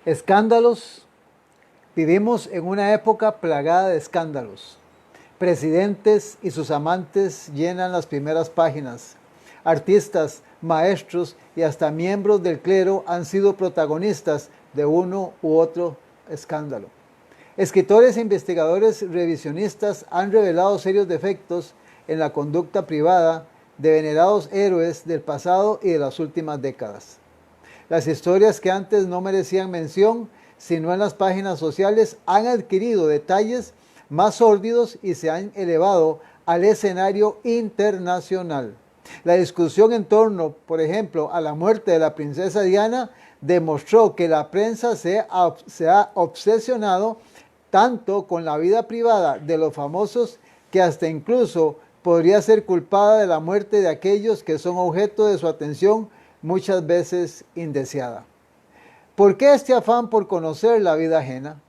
Escándalos. Vivimos en una época plagada de escándalos. Presidentes y sus amantes llenan las primeras páginas. Artistas, maestros y hasta miembros del clero han sido protagonistas de uno u otro escándalo. Escritores e investigadores revisionistas han revelado serios defectos en la conducta privada de venerados héroes del pasado y de las últimas décadas. Las historias que antes no merecían mención, sino en las páginas sociales, han adquirido detalles más sórdidos y se han elevado al escenario internacional. La discusión en torno, por ejemplo, a la muerte de la princesa Diana demostró que la prensa se ha obsesionado tanto con la vida privada de los famosos que hasta incluso podría ser culpada de la muerte de aquellos que son objeto de su atención, muchas veces indeseada. ¿Por qué este afán por conocer la vida ajena?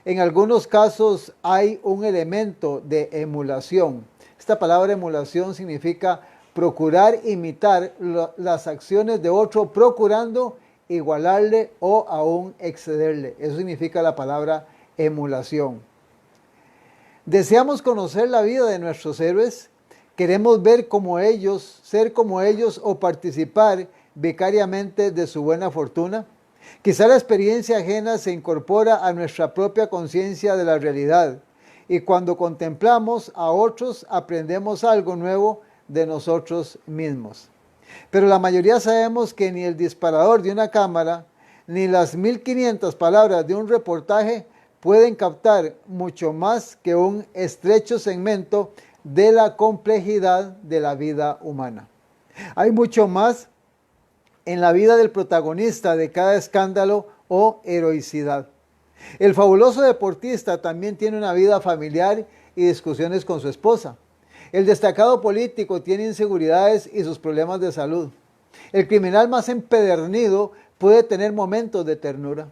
En algunos casos hay un elemento de emulación. Esta palabra emulación significa procurar imitar las acciones de otro, procurando igualarle o aún excederle. Eso significa la palabra emulación. Deseamos conocer la vida de nuestros héroes. Queremos ver como ellos, ser como ellos o participar vicariamente de su buena fortuna. Quizá la experiencia ajena se incorpora a nuestra propia conciencia de la realidad y cuando contemplamos a otros aprendemos algo nuevo de nosotros mismos. Pero la mayoría sabemos que ni el disparador de una cámara ni las 1500 palabras de un reportaje pueden captar mucho más que un estrecho segmento de la complejidad de la vida humana. Hay mucho más en la vida del protagonista de cada escándalo o heroicidad. El fabuloso deportista también tiene una vida familiar y discusiones con su esposa. El destacado político tiene inseguridades y sus problemas de salud. El criminal más empedernido puede tener momentos de ternura.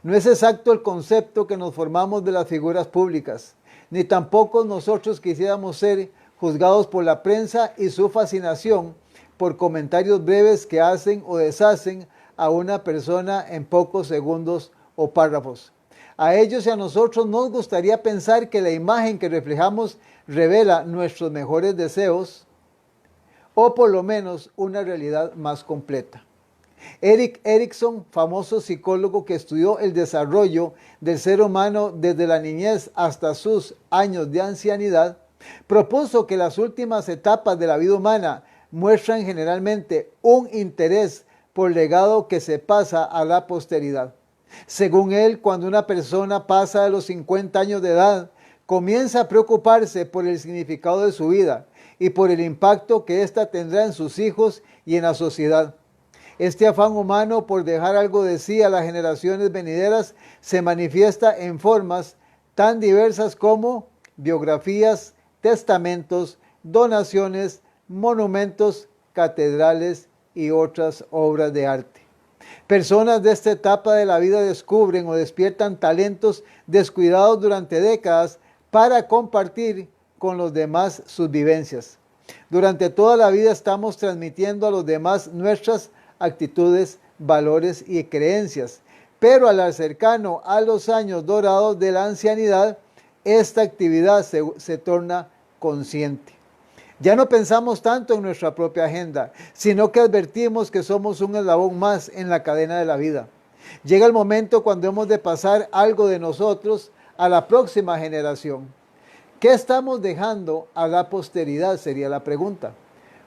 No es exacto el concepto que nos formamos de las figuras públicas, ni tampoco nosotros quisiéramos ser juzgados por la prensa y su fascinación por comentarios breves que hacen o deshacen a una persona en pocos segundos o párrafos. A ellos y a nosotros nos gustaría pensar que la imagen que reflejamos revela nuestros mejores deseos o por lo menos una realidad más completa. Erik Erikson, famoso psicólogo que estudió el desarrollo del ser humano desde la niñez hasta sus años de ancianidad, propuso que las últimas etapas de la vida humana muestran generalmente un interés por legado que se pasa a la posteridad. Según él, cuando una persona pasa de los 50 años de edad, comienza a preocuparse por el significado de su vida y por el impacto que ésta tendrá en sus hijos y en la sociedad. Este afán humano por dejar algo de sí a las generaciones venideras se manifiesta en formas tan diversas como biografías, testamentos, donaciones, monumentos, catedrales y otras obras de arte. Personas de esta etapa de la vida descubren o despiertan talentos descuidados durante décadas para compartir con los demás sus vivencias. Durante toda la vida estamos transmitiendo a los demás nuestras actitudes, valores y creencias, pero al acercarnos a los años dorados de la ancianidad, esta actividad se torna consciente. Ya no pensamos tanto en nuestra propia agenda, sino que advertimos que somos un eslabón más en la cadena de la vida. Llega el momento cuando hemos de pasar algo de nosotros a la próxima generación. ¿Qué estamos dejando a la posteridad? Sería la pregunta.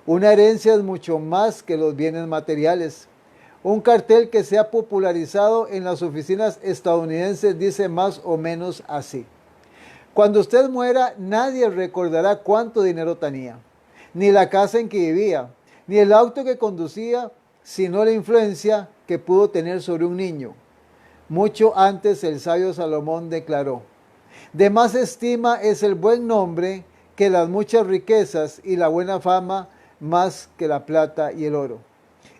Una herencia es mucho más que los bienes materiales. Un cartel que se ha popularizado en las oficinas estadounidenses dice más o menos así: cuando usted muera, nadie recordará cuánto dinero tenía, ni la casa en que vivía, ni el auto que conducía, sino la influencia que pudo tener sobre un niño. Mucho antes el sabio Salomón declaró: de más estima es el buen nombre que las muchas riquezas y la buena fama más que la plata y el oro.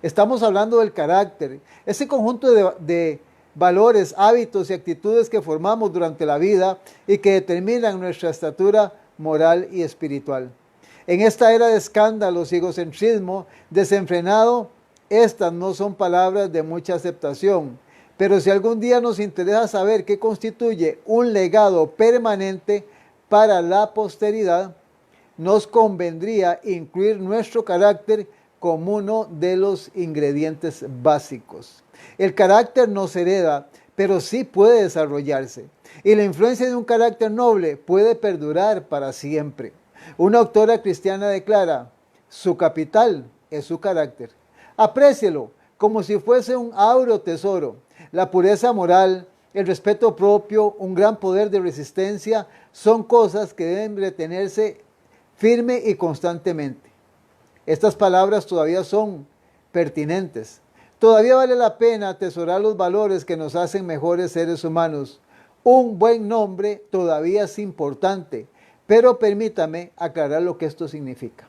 Estamos hablando del carácter, ese conjunto de valores, hábitos y actitudes que formamos durante la vida y que determinan nuestra estatura moral y espiritual. En esta era de escándalos y egocentrismo desenfrenado, estas no son palabras de mucha aceptación, Pero si algún día nos interesa saber qué constituye un legado permanente para la posteridad, nos convendría incluir nuestro carácter como uno de los ingredientes básicos. El carácter no se hereda, pero sí puede desarrollarse. Y la influencia de un carácter noble puede perdurar para siempre. Una autora cristiana declara, su capital es su carácter. Aprécielo como si fuese un áureo tesoro. La pureza moral, el respeto propio, un gran poder de resistencia, son cosas que deben retenerse firme y constantemente. Estas palabras todavía son pertinentes. Todavía vale la pena atesorar los valores que nos hacen mejores seres humanos. Un buen nombre todavía es importante, pero permítame aclarar lo que esto significa.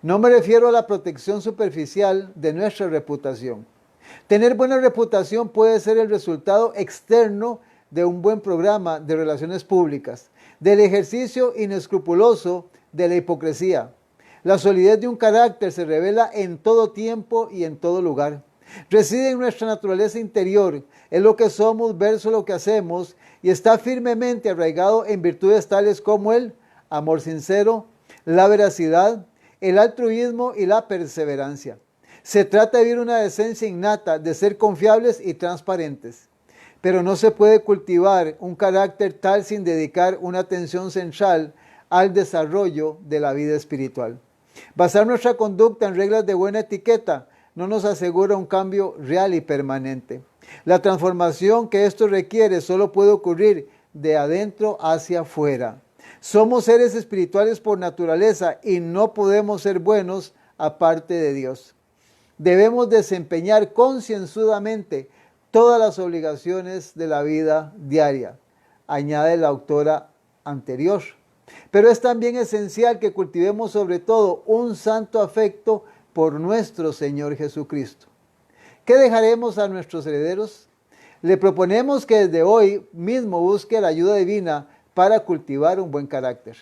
No me refiero a la protección superficial de nuestra reputación. Tener buena reputación puede ser el resultado externo de un buen programa de relaciones públicas, del ejercicio inescrupuloso de la hipocresía. La solidez de un carácter se revela en todo tiempo y en todo lugar. Reside en nuestra naturaleza interior, es lo que somos versus lo que hacemos, y está firmemente arraigado en virtudes tales como el amor sincero, la veracidad, el altruismo y la perseverancia. Se trata de vivir una decencia innata, de ser confiables y transparentes. Pero no se puede cultivar un carácter tal sin dedicar una atención central al desarrollo de la vida espiritual. Basar nuestra conducta en reglas de buena etiqueta no nos asegura un cambio real y permanente. La transformación que esto requiere solo puede ocurrir de adentro hacia afuera. Somos seres espirituales por naturaleza y no podemos ser buenos aparte de Dios. Debemos desempeñar concienzudamente todas las obligaciones de la vida diaria, añade la autora anterior. Pero es también esencial que cultivemos sobre todo un santo afecto por nuestro Señor Jesucristo. ¿Qué dejaremos a nuestros herederos? Le proponemos que desde hoy mismo busque la ayuda divina para cultivar un buen carácter.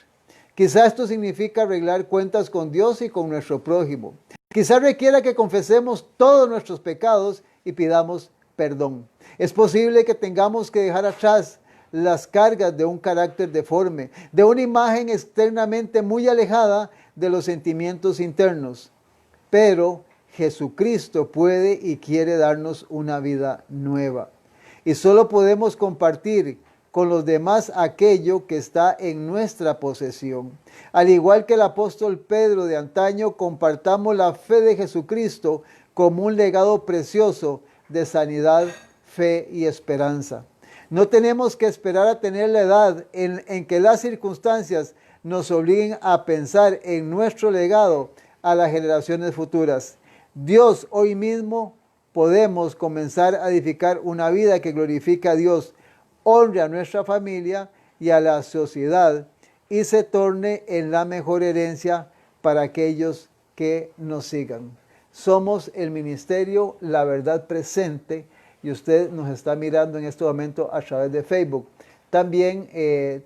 Quizá esto significa arreglar cuentas con Dios y con nuestro prójimo. Quizá requiera que confesemos todos nuestros pecados y pidamos perdón. Es posible que tengamos que dejar atrás las cargas de un carácter deforme, de una imagen externamente muy alejada de los sentimientos internos. Pero Jesucristo puede y quiere darnos una vida nueva. Y solo podemos compartir con los demás aquello que está en nuestra posesión. Al igual que el apóstol Pedro de antaño, compartamos la fe de Jesucristo como un legado precioso de sanidad, fe y esperanza. No tenemos que esperar a tener la edad en que las circunstancias nos obliguen a pensar en nuestro legado a las generaciones futuras. Dios, hoy mismo podemos comenzar a edificar una vida que glorifique a Dios, honre a nuestra familia y a la sociedad y se torne en la mejor herencia para aquellos que nos sigan. Somos el ministerio La Verdad Presente y usted nos está mirando en este momento a través de Facebook. También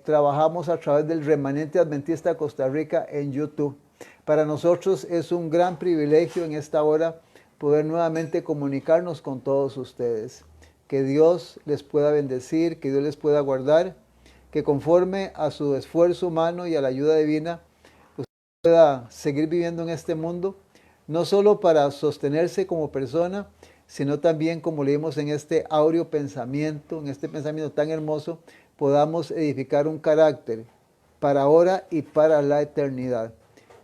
trabajamos a través del Remanente Adventista Costa Rica en YouTube. Para nosotros es un gran privilegio en esta hora poder nuevamente comunicarnos con todos ustedes. Que Dios les pueda bendecir, que Dios les pueda guardar, que conforme a su esfuerzo humano y a la ayuda divina, usted pueda seguir viviendo en este mundo, no solo para sostenerse como persona, sino también, como leímos en este áureo pensamiento, en este pensamiento tan hermoso, podamos edificar un carácter para ahora y para la eternidad.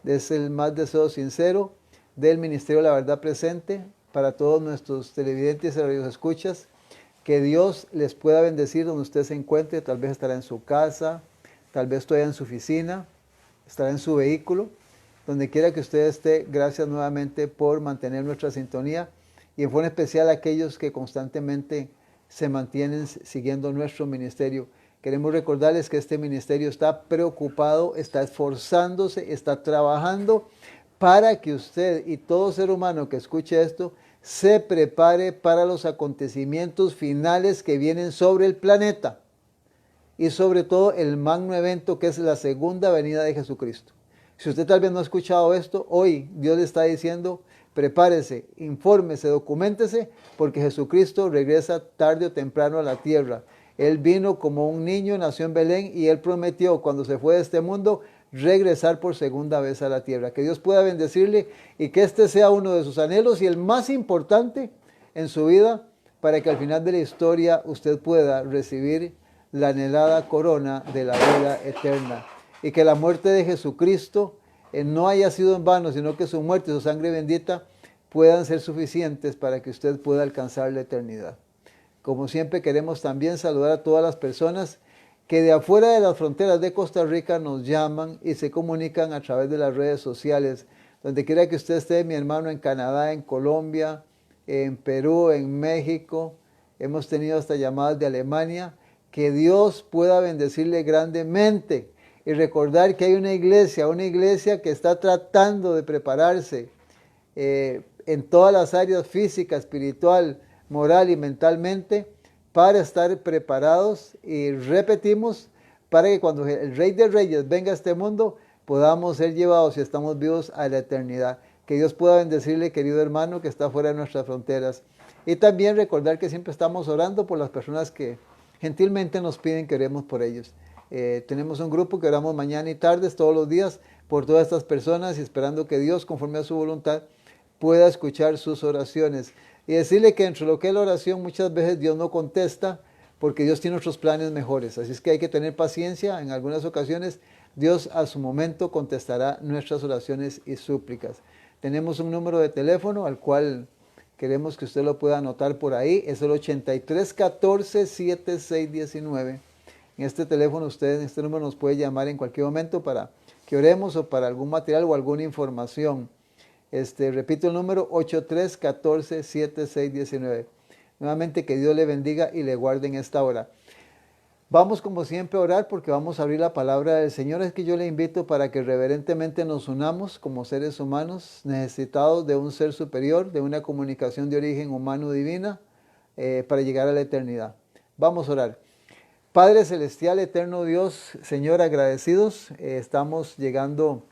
Es el más deseo sincero del Ministerio de la Verdad Presente para todos nuestros televidentes y radioescuchas. Que Dios les pueda bendecir donde usted se encuentre. Tal vez estará en su casa, tal vez todavía en su oficina, estará en su vehículo. Donde quiera que usted esté, gracias nuevamente por mantener nuestra sintonía y en forma especial a aquellos que constantemente se mantienen siguiendo nuestro ministerio. Queremos recordarles que este ministerio está preocupado, está esforzándose, está trabajando para que usted y todo ser humano que escuche esto se prepare para los acontecimientos finales que vienen sobre el planeta y sobre todo el magno evento que es la segunda venida de Jesucristo. Si usted tal vez no ha escuchado esto, hoy Dios le está diciendo, prepárese, infórmese, documéntese, porque Jesucristo regresa tarde o temprano a la tierra. Él vino como un niño, nació en Belén y Él prometió cuando se fue de este mundo regresar por segunda vez a la tierra. Que Dios pueda bendecirle y que este sea uno de sus anhelos y el más importante en su vida para que al final de la historia usted pueda recibir la anhelada corona de la vida eterna. Y que la muerte de Jesucristo no haya sido en vano, sino que su muerte y su sangre bendita puedan ser suficientes para que usted pueda alcanzar la eternidad. Como siempre queremos también saludar a todas las personas que de afuera de las fronteras de Costa Rica nos llaman y se comunican a través de las redes sociales. Donde quiera que usted esté, mi hermano, en Canadá, en Colombia, en Perú, en México. Hemos tenido hasta llamadas de Alemania. Que Dios pueda bendecirle grandemente y recordar que hay una iglesia que está tratando de prepararse en todas las áreas física, espiritual, moral y mentalmente para estar preparados y repetimos, para que cuando el Rey de Reyes venga a este mundo podamos ser llevados, si estamos vivos, a la eternidad. Que Dios pueda bendecirle, querido hermano, que está fuera de nuestras fronteras. Y también recordar que siempre estamos orando por las personas que gentilmente nos piden que oremos por ellos. Tenemos un grupo que oramos mañana y tardes, todos los días, por todas estas personas y esperando que Dios, conforme a su voluntad, pueda escuchar sus oraciones. Y decirle que entre lo que es la oración muchas veces Dios no contesta porque Dios tiene otros planes mejores. Así es que hay que tener paciencia. En algunas ocasiones Dios a su momento contestará nuestras oraciones y súplicas. Tenemos un número de teléfono al cual queremos que usted lo pueda anotar por ahí. Es el 8314-7619. En este teléfono usted, en este número, nos puede llamar en cualquier momento para que oremos o para algún material o alguna información. Repito el número 8314-7619. Nuevamente que Dios le bendiga y le guarde en esta hora. Vamos como siempre a orar porque vamos a abrir la palabra del Señor. Es que yo le invito para que reverentemente nos unamos como seres humanos necesitados de un ser superior, de una comunicación de origen humano divina para llegar a la eternidad. Vamos a orar. Padre Celestial, eterno Dios, Señor, agradecidos, estamos llegando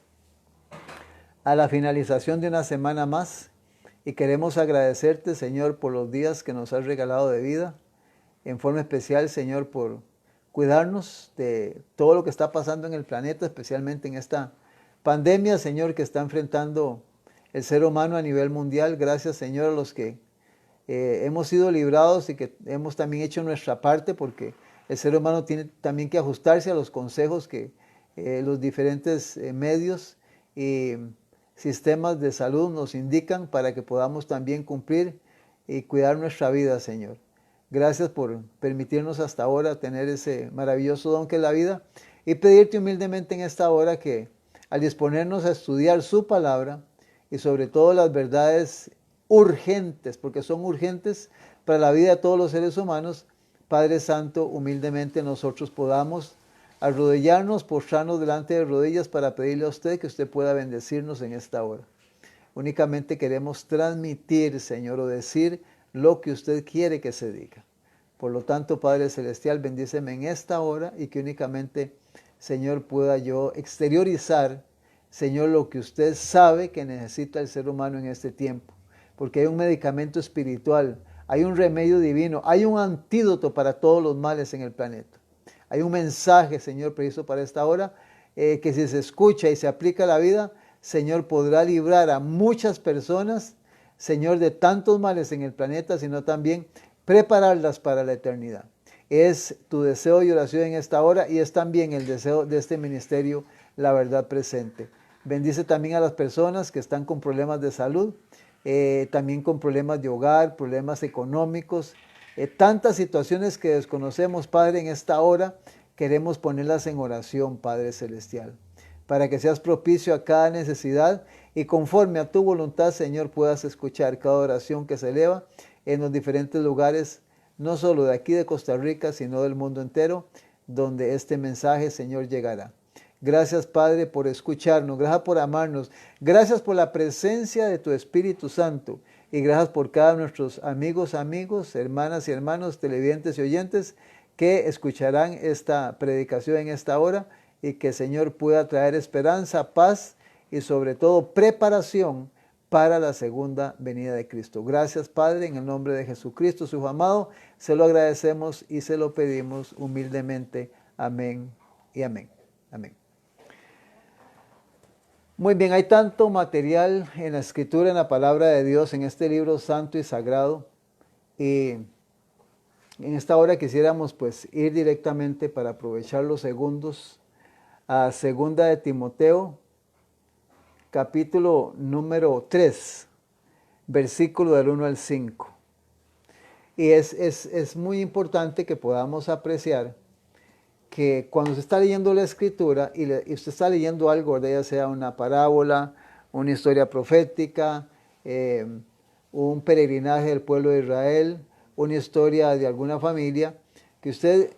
a la finalización de una semana más y queremos agradecerte, Señor, por los días que nos has regalado de vida, en forma especial, Señor, por cuidarnos de todo lo que está pasando en el planeta, especialmente en esta pandemia, Señor, que está enfrentando el ser humano a nivel mundial. Gracias, Señor, a los que hemos sido librados y que hemos también hecho nuestra parte, porque el ser humano tiene también que ajustarse a los consejos que los diferentes medios y sistemas de salud nos indican para que podamos también cumplir y cuidar nuestra vida, Señor. Gracias por permitirnos hasta ahora tener ese maravilloso don que es la vida y pedirte humildemente en esta hora que al disponernos a estudiar su palabra y sobre todo las verdades urgentes, porque son urgentes para la vida de todos los seres humanos, Padre Santo, humildemente nosotros podamos arrodillarnos, postrarnos delante de rodillas para pedirle a usted que usted pueda bendecirnos en esta hora. Únicamente queremos transmitir, Señor, o decir lo que usted quiere que se diga. Por lo tanto, Padre Celestial, bendíceme en esta hora y que únicamente, Señor, pueda yo exteriorizar, Señor, lo que usted sabe que necesita el ser humano en este tiempo. Porque hay un medicamento espiritual, hay un remedio divino, hay un antídoto para todos los males en el planeta. Hay un mensaje, Señor, preciso para esta hora, que si se escucha y se aplica a la vida, Señor, podrá librar a muchas personas, Señor, de tantos males en el planeta, sino también prepararlas para la eternidad. Es tu deseo y oración en esta hora y es también el deseo de este ministerio, La Verdad Presente. Bendice también a las personas que están con problemas de salud, también con problemas de hogar, problemas económicos, tantas situaciones que desconocemos, Padre, en esta hora queremos ponerlas en oración, Padre Celestial, para que seas propicio a cada necesidad y conforme a tu voluntad, Señor, puedas escuchar cada oración que se eleva en los diferentes lugares, no solo de aquí de Costa Rica, sino del mundo entero, donde este mensaje, Señor, llegará. Gracias, Padre, por escucharnos, gracias por amarnos, gracias por la presencia de tu Espíritu Santo y gracias por cada uno de nuestros amigos, hermanas y hermanos, televidentes y oyentes que escucharán esta predicación en esta hora y que, Señor, pueda traer esperanza, paz y sobre todo preparación para la segunda venida de Cristo. Gracias, Padre, en el nombre de Jesucristo, su Hijo amado, se lo agradecemos y se lo pedimos humildemente. Amén y amén. Amén. Muy bien, hay tanto material en la Escritura, en la palabra de Dios, en este libro santo y sagrado. Y en esta hora quisiéramos pues ir directamente para aprovechar los segundos a segunda de Timoteo, capítulo número 3, versículo del 1 al 5. Y es muy importante que podamos apreciar que cuando se está leyendo la Escritura y usted está leyendo algo, ¿verdad? Ya sea una parábola, una historia profética, un peregrinaje del pueblo de Israel, una historia de alguna familia, que usted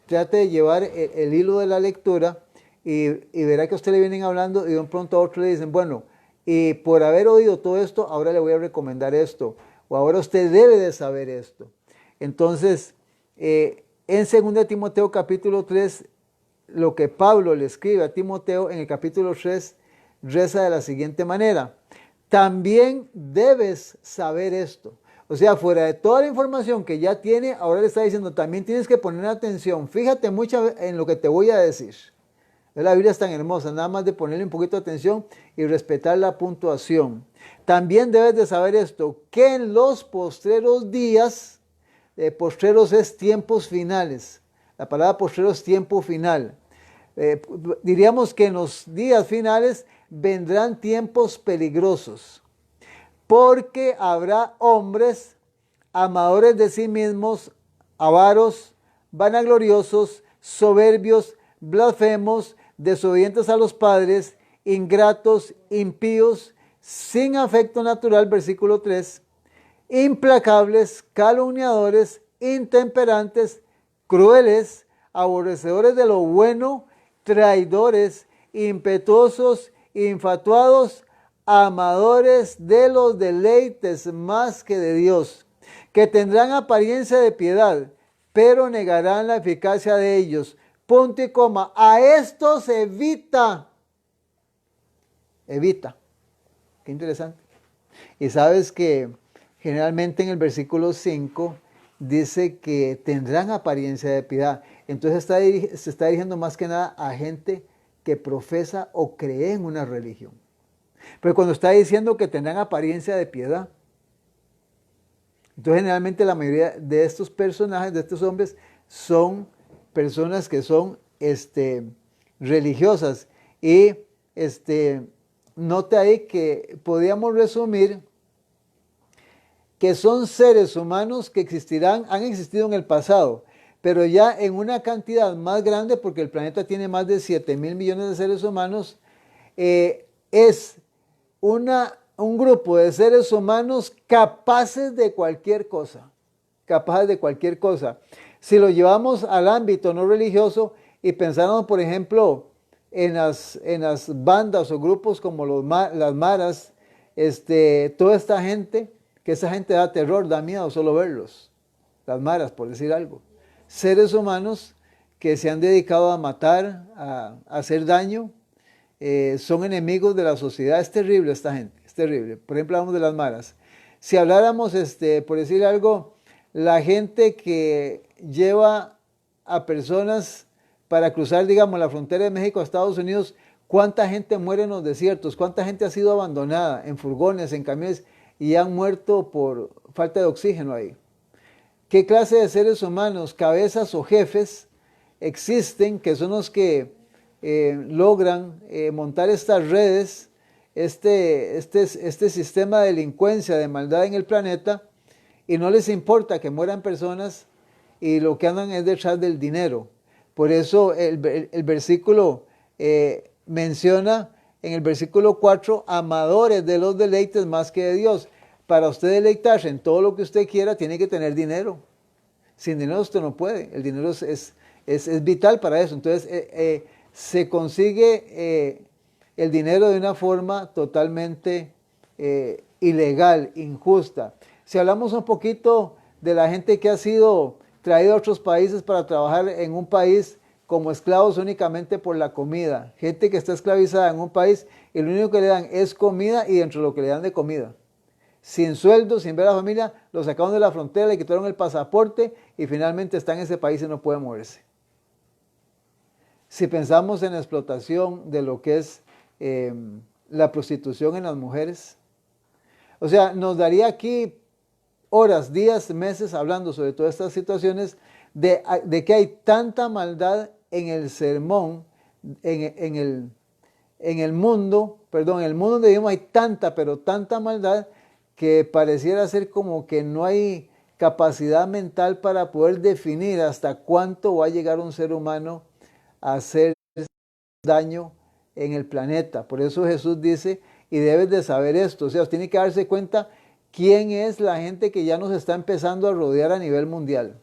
trate de llevar el hilo de la lectura y verá que a usted le vienen hablando y de un pronto a otro le dicen, bueno, y por haber oído todo esto, ahora le voy a recomendar esto, o ahora usted debe de saber esto. Entonces, en 2 Timoteo capítulo 3, lo que Pablo le escribe a Timoteo en el capítulo 3, reza de la siguiente manera: también debes saber esto. O sea, fuera de toda la información que ya tiene, ahora le está diciendo, también tienes que poner atención. Fíjate mucho en lo que te voy a decir. La Biblia es tan hermosa, nada más de ponerle un poquito de atención y respetar la puntuación. También debes de saber esto, que en los postreros días, postreros es tiempos finales. La palabra postrero es tiempo final. Diríamos que en los días finales vendrán tiempos peligrosos, porque habrá hombres amadores de sí mismos, avaros, vanagloriosos, soberbios, blasfemos, desobedientes a los padres, ingratos, impíos, sin afecto natural, versículo 3, implacables, calumniadores, intemperantes, crueles, aborrecedores de lo bueno, traidores, impetuosos, infatuados, amadores de los deleites más que de Dios, que tendrán apariencia de piedad, pero negarán la eficacia de ellos. Punto y coma. A estos evita. Evita. Qué interesante. Y sabes que generalmente en el versículo 5 dice que tendrán apariencia de piedad. Entonces se está dirigiendo más que nada a gente que profesa o cree en una religión. Pero cuando está diciendo que tendrán apariencia de piedad, entonces generalmente la mayoría de estos personajes, de estos hombres, son personas que son religiosas. Y nota ahí que podríamos resumir que son seres humanos que han existido en el pasado, pero ya en una cantidad más grande, porque el planeta tiene más de 7.000 millones de seres humanos, es un grupo de seres humanos capaces de cualquier cosa, Si lo llevamos al ámbito no religioso y pensáramos, por ejemplo, en las bandas o grupos como las maras, toda esta gente, que esa gente da terror, da miedo solo verlos, las maras, por decir algo. Seres humanos que se han dedicado a matar, a hacer daño, son enemigos de la sociedad. Es terrible esta gente, es terrible. Por ejemplo, hablamos de las maras. Si habláramos, por decir algo, la gente que lleva a personas para cruzar, digamos, la frontera de México a Estados Unidos, ¿cuánta gente muere en los desiertos? ¿Cuánta gente ha sido abandonada en furgones, en camiones y han muerto por falta de oxígeno ahí? ¿Qué clase de seres humanos, cabezas o jefes existen que son los que logran montar estas redes, este sistema de delincuencia, de maldad en el planeta, y no les importa que mueran personas y lo que andan es detrás del dinero? Por eso el versículo menciona en el versículo 4, amadores de los deleites más que de Dios. Para usted deleitarse en todo lo que usted quiera, tiene que tener dinero. Sin dinero usted no puede. El dinero es vital para eso. Entonces se consigue el dinero de una forma totalmente ilegal, injusta. Si hablamos un poquito de la gente que ha sido traída a otros países para trabajar en un país como esclavos únicamente por la comida. Gente que está esclavizada en un país y lo único que le dan es comida y dentro de lo que le dan de comida. Sin sueldo, sin ver a la familia, lo sacaron de la frontera, le quitaron el pasaporte y finalmente está en ese país y no puede moverse. Si pensamos en la explotación de lo que es la prostitución en las mujeres, o sea, nos daría aquí horas, días, meses hablando sobre todas estas situaciones de que hay tanta maldad en el sermón, en el mundo, perdón, en el mundo donde vivimos hay tanta, pero tanta maldad que pareciera ser como que no hay capacidad mental para poder definir hasta cuánto va a llegar un ser humano a hacer daño en el planeta. Por eso Jesús dice, y debes de saber esto, o sea, tiene que darse cuenta quién es la gente que ya nos está empezando a rodear a nivel mundial.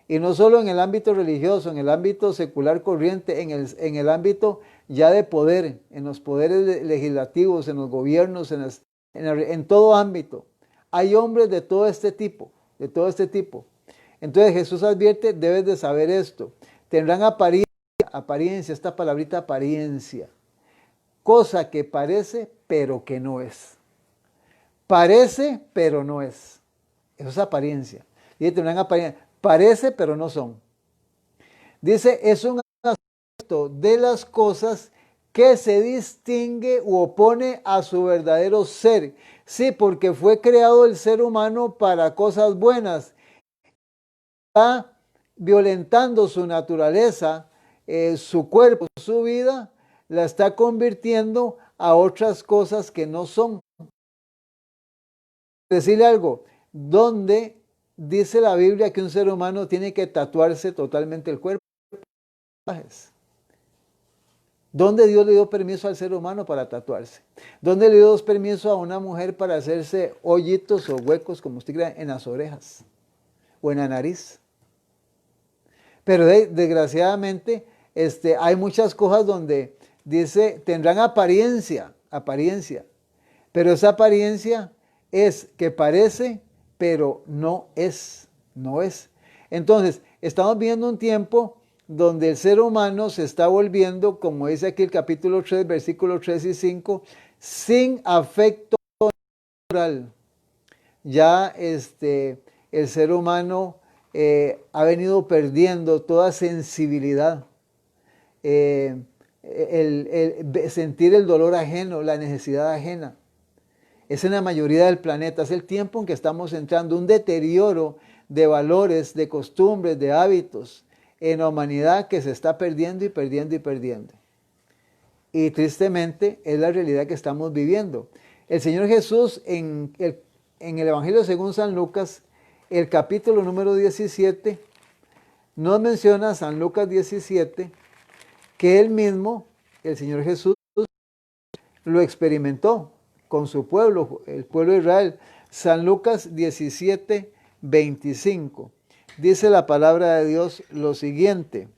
Y no solo en el ámbito religioso, en el ámbito secular corriente, en el ámbito ya de poder, en los poderes legislativos, en los gobiernos, en todo ámbito. Hay hombres de todo este tipo, de todo este tipo. Entonces Jesús advierte, debes de saber esto. Tendrán apariencia, esta palabrita apariencia, cosa que parece pero que no es. Parece pero no es. Eso es apariencia. Y tendrán apariencia. Parece, pero no son. Dice, es un aspecto de las cosas que se distingue u opone a su verdadero ser. Sí, porque fue creado el ser humano para cosas buenas. Está violentando su naturaleza, su cuerpo, su vida, la está convirtiendo a otras cosas que no son. Decirle algo, ¿dónde dice la Biblia que un ser humano tiene que tatuarse totalmente el cuerpo? ¿Dónde Dios le dio permiso al ser humano para tatuarse? ¿Dónde le dio permiso a una mujer para hacerse hoyitos o huecos, como usted crea, en las orejas o en la nariz? Pero desgraciadamente hay muchas cosas donde dice, tendrán apariencia, pero esa apariencia es que parece, pero no es. Entonces, estamos viendo un tiempo donde el ser humano se está volviendo, como dice aquí el capítulo 3, versículos 3 y 5, sin afecto natural. Ya el ser humano ha venido perdiendo toda sensibilidad, sentir el dolor ajeno, la necesidad ajena. Es en la mayoría del planeta, es el tiempo en que estamos entrando, un deterioro de valores, de costumbres, de hábitos en la humanidad que se está perdiendo y perdiendo y perdiendo. Y tristemente es la realidad que estamos viviendo. El Señor Jesús en el Evangelio según San Lucas, el capítulo número 17, nos menciona San Lucas 17, que él mismo, el Señor Jesús, lo experimentó con su pueblo, el pueblo de Israel. San Lucas 17, 25. Dice la palabra de Dios lo siguiente: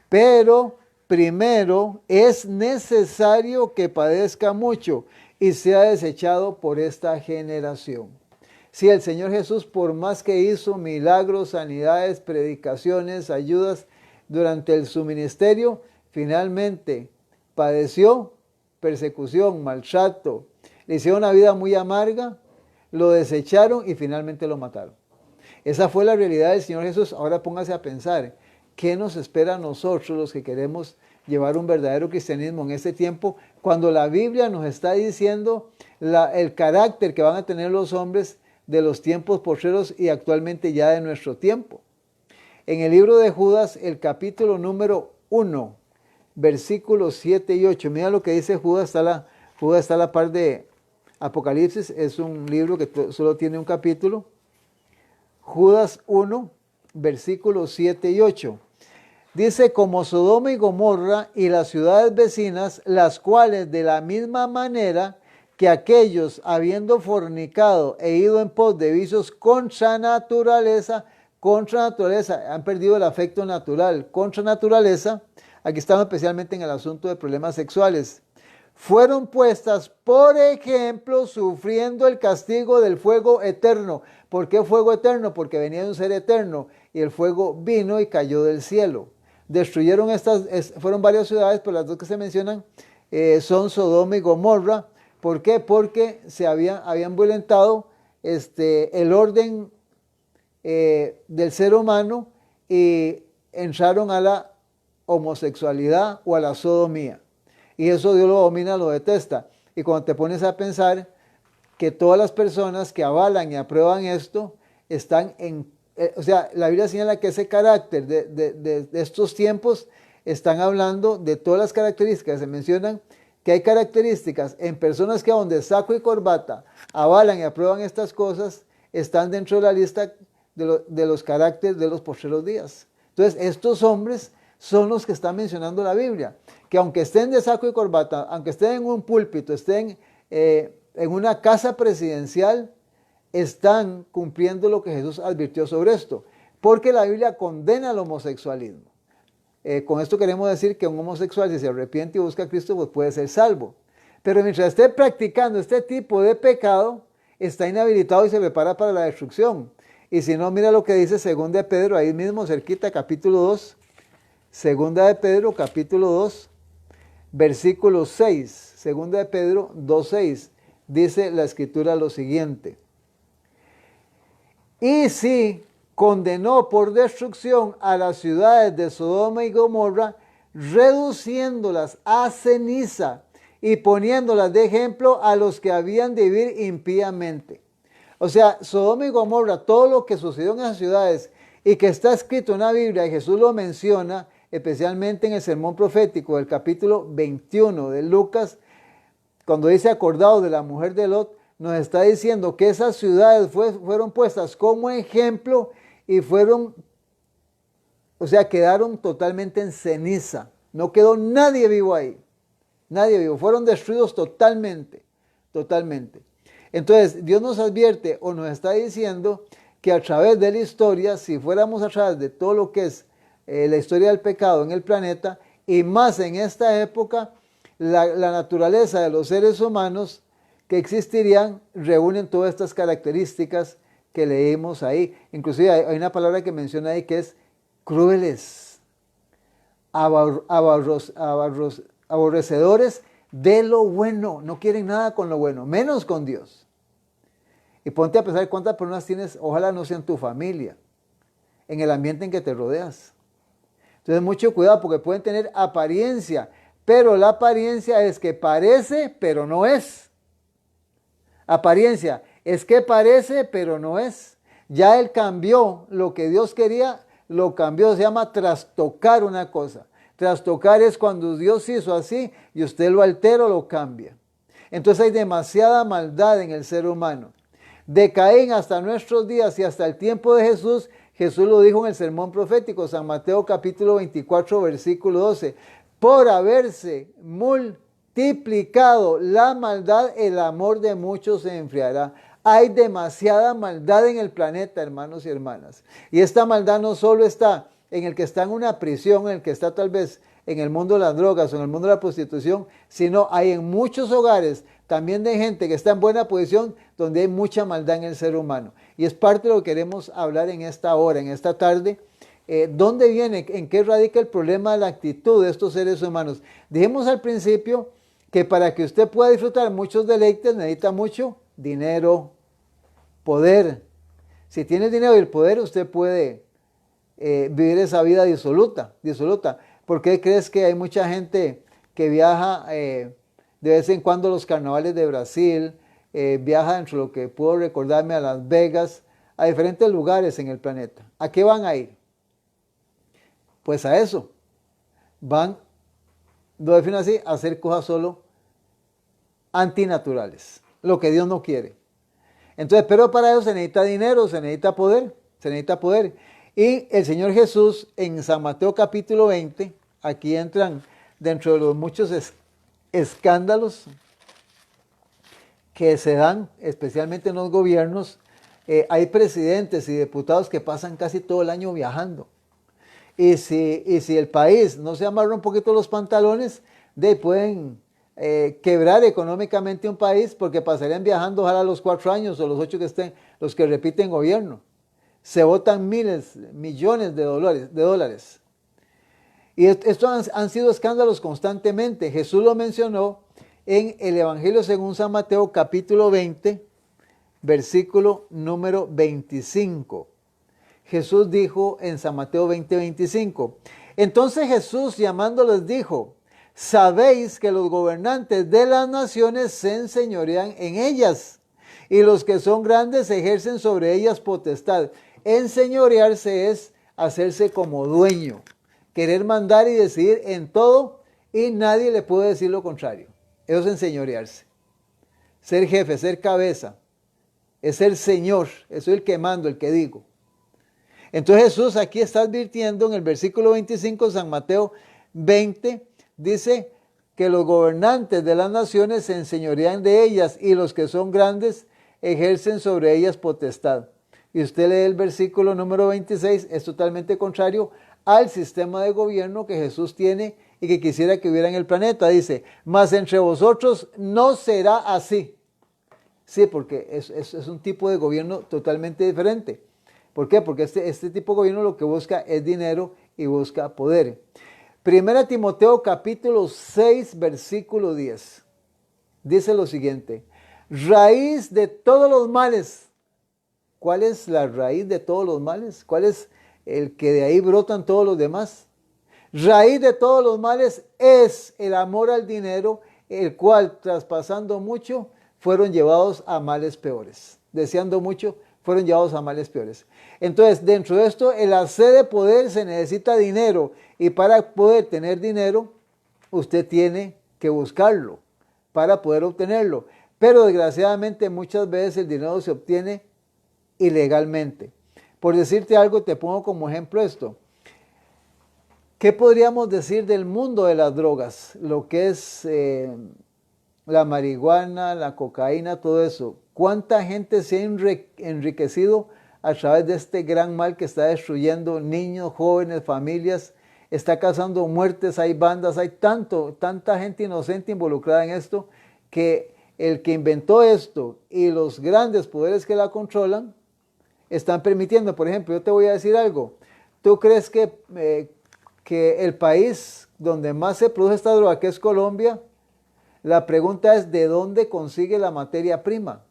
pero primero es necesario que padezca mucho y sea desechado por esta generación. Si el Señor Jesús, por más que hizo milagros, sanidades, predicaciones, ayudas durante su ministerio, finalmente padeció persecución, maltrato, le hicieron una vida muy amarga, lo desecharon y finalmente lo mataron. Esa fue la realidad del Señor Jesús. Ahora póngase a pensar, ¿qué nos espera a nosotros los que queremos llevar un verdadero cristianismo en este tiempo? Cuando la Biblia nos está diciendo el carácter que van a tener los hombres de los tiempos postreros y actualmente ya de nuestro tiempo. En el libro de Judas, el capítulo número 1, versículos 7 y 8. Mira lo que dice Judas, está a la par de Apocalipsis, es un libro que solo tiene un capítulo. Judas 1, versículos 7 y 8. Dice, como Sodoma y Gomorra y las ciudades vecinas, las cuales de la misma manera que aquellos, habiendo fornicado e ido en pos de vicios contra naturaleza, han perdido el afecto natural, contra naturaleza, aquí estamos especialmente en el asunto de problemas sexuales, fueron puestas, por ejemplo, sufriendo el castigo del fuego eterno. ¿Por qué fuego eterno? Porque venía de un ser eterno y el fuego vino y cayó del cielo. destruyeron fueron varias ciudades, pero las dos que se mencionan son Sodoma y Gomorra. ¿Por qué? Porque habían violentado el orden del ser humano y entraron a la homosexualidad o a la sodomía. Y eso Dios lo domina, lo detesta. Y cuando te pones a pensar que todas las personas que avalan y aprueban esto están o sea, la Biblia señala que ese carácter de estos tiempos están hablando de todas las características. Se mencionan que hay características en personas que aún de saco y corbata avalan y aprueban estas cosas, están dentro de la lista de los caracteres de los postreros días. Entonces, estos hombres son los que está mencionando la Biblia, que aunque estén de saco y corbata, aunque estén en un púlpito, estén en una casa presidencial, están cumpliendo lo que Jesús advirtió sobre esto, porque la Biblia condena el homosexualismo. Con esto queremos decir que un homosexual, si se arrepiente y busca a Cristo, pues puede ser salvo. Pero mientras esté practicando este tipo de pecado, está inhabilitado y se prepara para la destrucción. Y si no, mira lo que dice 2 de Pedro, ahí mismo cerquita, capítulo 2, 2 de Pedro, capítulo 2, versículo 6, 2 de Pedro 2:6, dice la escritura lo siguiente: y si condenó por destrucción a las ciudades de Sodoma y Gomorra, reduciéndolas a ceniza y poniéndolas de ejemplo a los que habían de vivir impíamente. O sea, Sodoma y Gomorra, todo lo que sucedió en esas ciudades y que está escrito en la Biblia, y Jesús lo menciona, especialmente en el sermón profético del capítulo 21 de Lucas, cuando dice acordado de la mujer de Lot, nos está diciendo que esas ciudades fueron puestas como ejemplo y quedaron totalmente en ceniza. No quedó nadie vivo ahí. Nadie vivo. Fueron destruidos totalmente. Totalmente. Entonces, Dios nos advierte o nos está diciendo que a través de la historia, si fuéramos a través de todo lo que es la historia del pecado en el planeta, y más en esta época, la naturaleza de los seres humanos que existirían reúnen todas estas características que leímos ahí. Inclusive hay una palabra que menciona ahí que es crueles, aborrecedores de lo bueno. No quieren nada con lo bueno, menos con Dios. Y ponte a pensar cuántas personas tienes, ojalá no sean tu familia, en el ambiente en que te rodeas. Entonces mucho cuidado porque pueden tener apariencia, pero la apariencia es que parece, pero no es. Apariencia es que parece, pero no es. Ya él cambió lo que Dios quería, lo cambió, se llama trastocar una cosa. Trastocar es cuando Dios hizo así y usted lo altera o lo cambia. Entonces hay demasiada maldad en el ser humano. De Caín hasta nuestros días y hasta el tiempo de Jesús, Jesús lo dijo en el sermón profético, San Mateo capítulo 24, versículo 12, por haberse multiplicado la maldad, el amor de muchos se enfriará. Hay demasiada maldad en el planeta, hermanos y hermanas. Y esta maldad no solo está en el que está en una prisión, en el que está tal vez en el mundo de las drogas o en el mundo de la prostitución, sino hay en muchos hogares también de gente que está en buena posición donde hay mucha maldad en el ser humano. Y es parte de lo que queremos hablar en esta hora, en esta tarde. ¿Dónde viene, en qué radica el problema de la actitud de estos seres humanos? Dijimos al principio que para que usted pueda disfrutar muchos deleites necesita mucho dinero, poder. Si tiene dinero y el poder, usted puede vivir esa vida disoluta. ¿Por qué crees que hay mucha gente que viaja de vez en cuando a los carnavales de Brasil, viaja dentro de lo que puedo recordarme a Las Vegas, a diferentes lugares en el planeta? ¿A qué van a ir? Pues a eso. Van, lo defino así, a hacer cosas solo antinaturales, lo que Dios no quiere. Entonces, pero para eso se necesita dinero, se necesita poder. Y el Señor Jesús en San Mateo capítulo 20, aquí entran dentro de los muchos escándalos que se dan, especialmente en los gobiernos. Hay presidentes y diputados que pasan casi todo el año viajando. Y si el país no se amarra un poquito los pantalones, pueden quebrar económicamente un país porque pasarían viajando ojalá los 4 años o los 8 que estén, los que repiten gobierno. Se botan millones de dólares. Y estos han sido escándalos constantemente. Jesús lo mencionó en el Evangelio según San Mateo capítulo 20, versículo número 25. Jesús dijo en San Mateo 20, 25. Entonces Jesús llamándoles dijo, sabéis que los gobernantes de las naciones se enseñorean en ellas, y los que son grandes ejercen sobre ellas potestad. Enseñorearse es hacerse como dueño, querer mandar y decidir en todo, y nadie le puede decir lo contrario. Eso es enseñorearse. Ser jefe, ser cabeza, es ser señor, eso es el que mando, el que digo. Entonces Jesús aquí está advirtiendo en el versículo 25 de San Mateo 20, dice que los gobernantes de las naciones se enseñorean de ellas y los que son grandes ejercen sobre ellas potestad. Y usted lee el versículo número 26, es totalmente contrario al sistema de gobierno que Jesús tiene y que quisiera que hubiera en el planeta. Dice, mas entre vosotros no será así. Sí, porque es un tipo de gobierno totalmente diferente. ¿Por qué? Porque este tipo de gobierno lo que busca es dinero y busca poder. Primera Timoteo capítulo 6, versículo 10. Dice lo siguiente. Raíz de todos los males. ¿Cuál es la raíz de todos los males? ¿Cuál es el que de ahí brotan todos los demás? Raíz de todos los males es el amor al dinero, el cual, traspasando mucho, fueron llevados a males peores. Deseando mucho, fueron llevados a males peores. Entonces, dentro de esto, el hacer de poder se necesita dinero. Y para poder tener dinero, usted tiene que buscarlo para poder obtenerlo. Pero desgraciadamente muchas veces el dinero se obtiene ilegalmente. Por decirte algo, te pongo como ejemplo esto. ¿Qué podríamos decir del mundo de las drogas? Lo que es la marihuana, la cocaína, todo eso. ¿Cuánta gente se ha enriquecido a través de este gran mal que está destruyendo niños, jóvenes, familias? Está causando muertes, hay bandas, hay tanta gente inocente involucrada en esto, que el que inventó esto y los grandes poderes que la controlan están permitiendo. Por ejemplo, yo te voy a decir algo. ¿Tú crees que el país donde más se produce esta droga, que es Colombia, la pregunta es ¿de dónde consigue la materia prima?